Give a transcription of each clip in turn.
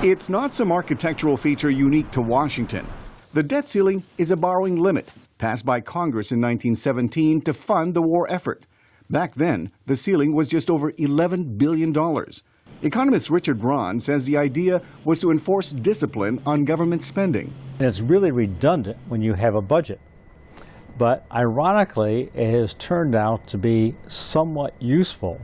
It's not some architectural feature unique to Washington. The debt ceiling is a borrowing limit passed by Congress in 1917 to fund the war effort. Back then, the ceiling was just over $11 billion. Economist Richard Braun says the idea was to enforce discipline on government spending. And it's really redundant when you have a budget. But ironically, it has turned out to be somewhat useful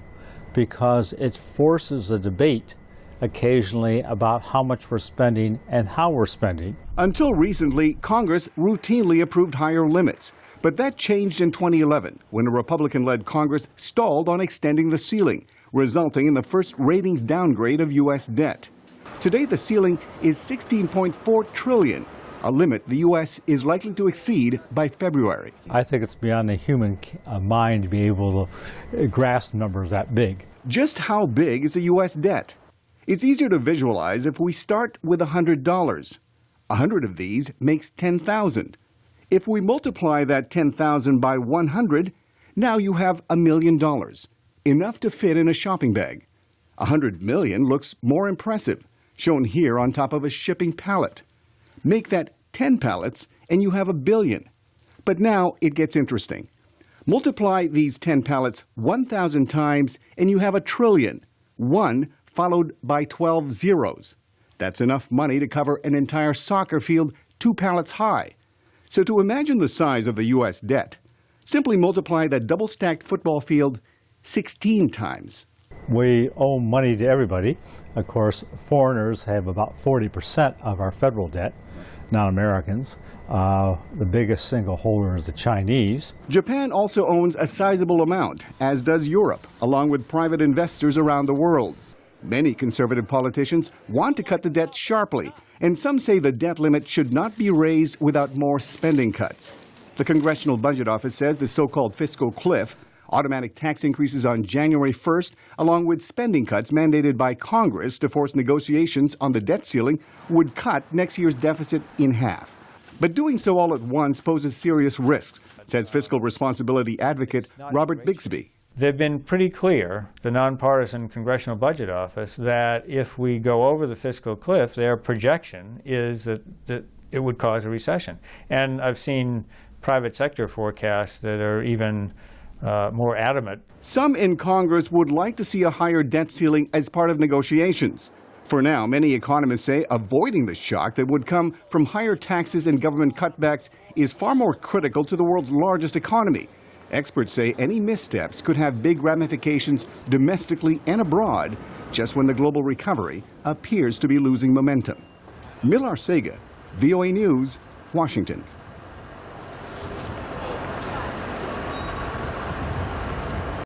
because it forces a debate occasionally about how much we're spending and how we're spending. Until recently, Congress routinely approved higher limits. But that changed in 2011 when a Republican-led Congress stalled on extending the ceiling, resulting in the first ratings downgrade of U.S. debt. Today, the ceiling is $16.4 trillion, a limit the U.S. is likely to exceed by February. I think it's beyond the human mind to be able to grasp numbers that big. Just how big is the U.S. debt? It's easier to visualize if we start with $100. 100 of these makes 10,000. If we multiply that 10,000 by 100, now you have $1 million, enough to fit in a shopping bag. 100 million looks more impressive, shown here on top of a shipping pallet. Make that 10 pallets and you have $1 billion. But now it gets interesting. Multiply these 10 pallets 1,000 times and you have $1 trillion, 1 followed by 12 zeros. That's enough money to cover an entire soccer field 2 pallets high. So to imagine the size of the U.S. debt, simply multiply that double-stacked football field 16 times. We owe money to everybody. Of course, foreigners have about 40% of our federal debt, non-Americans. The biggest single holder is the Chinese. Japan also owns a sizable amount, as does Europe, along with private investors around the world. Many conservative politicians want to cut the debt sharply, and some say the debt limit should not be raised without more spending cuts. The Congressional Budget Office says the so-called fiscal cliff, automatic tax increases on January 1st, along with spending cuts mandated by Congress to force negotiations on the debt ceiling, would cut next year's deficit in half. But doing so all at once poses serious risks, says fiscal responsibility advocate Robert Bixby. They've been pretty clear, the nonpartisan Congressional Budget Office, that if we go over the fiscal cliff, their projection is that it would cause a recession. And I've seen private sector forecasts that are even more adamant. Some in Congress would like to see a higher debt ceiling as part of negotiations. For now, many economists say avoiding the shock that would come from higher taxes and government cutbacks is far more critical to the world's largest economy. Experts say any missteps could have big ramifications domestically and abroad just when the global recovery appears to be losing momentum. Mil Arcega, VOA News, Washington.